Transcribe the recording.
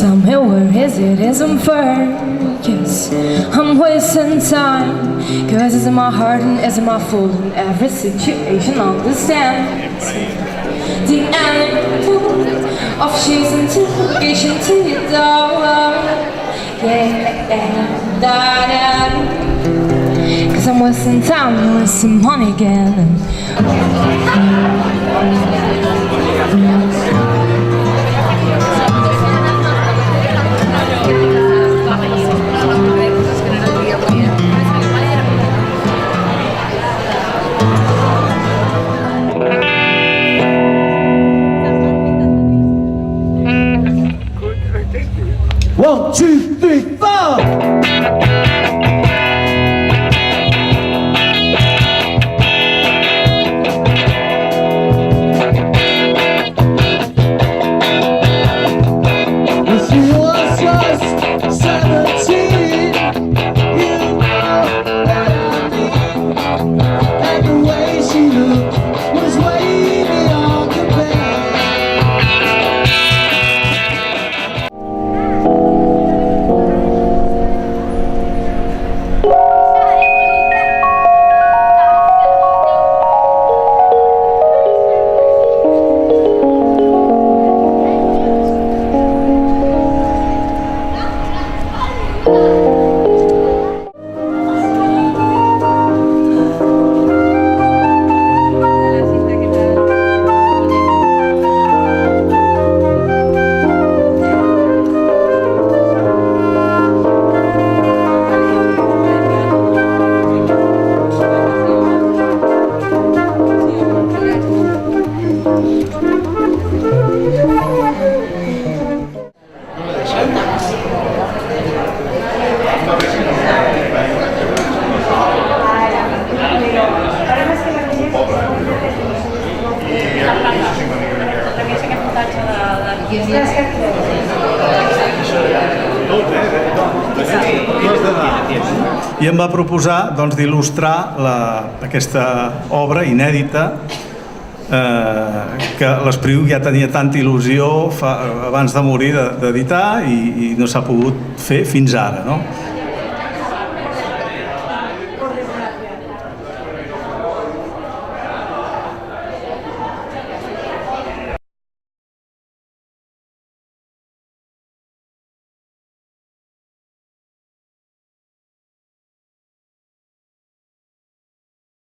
Tell me where is it isn't fair. Yes, I'm wasting time, cause it's in my heart and it's in my fault. In every situation understand the end of chasing to obligation to your door. Yeah, that cause I'm wasting time and wasting money again. One, two, three, four. I em va proposar d'il·lustrar aquesta obra inèdita que l'Espriu ja tenia tanta il·lusió abans de morir d'editar i no s'ha pogut fer fins ara, no?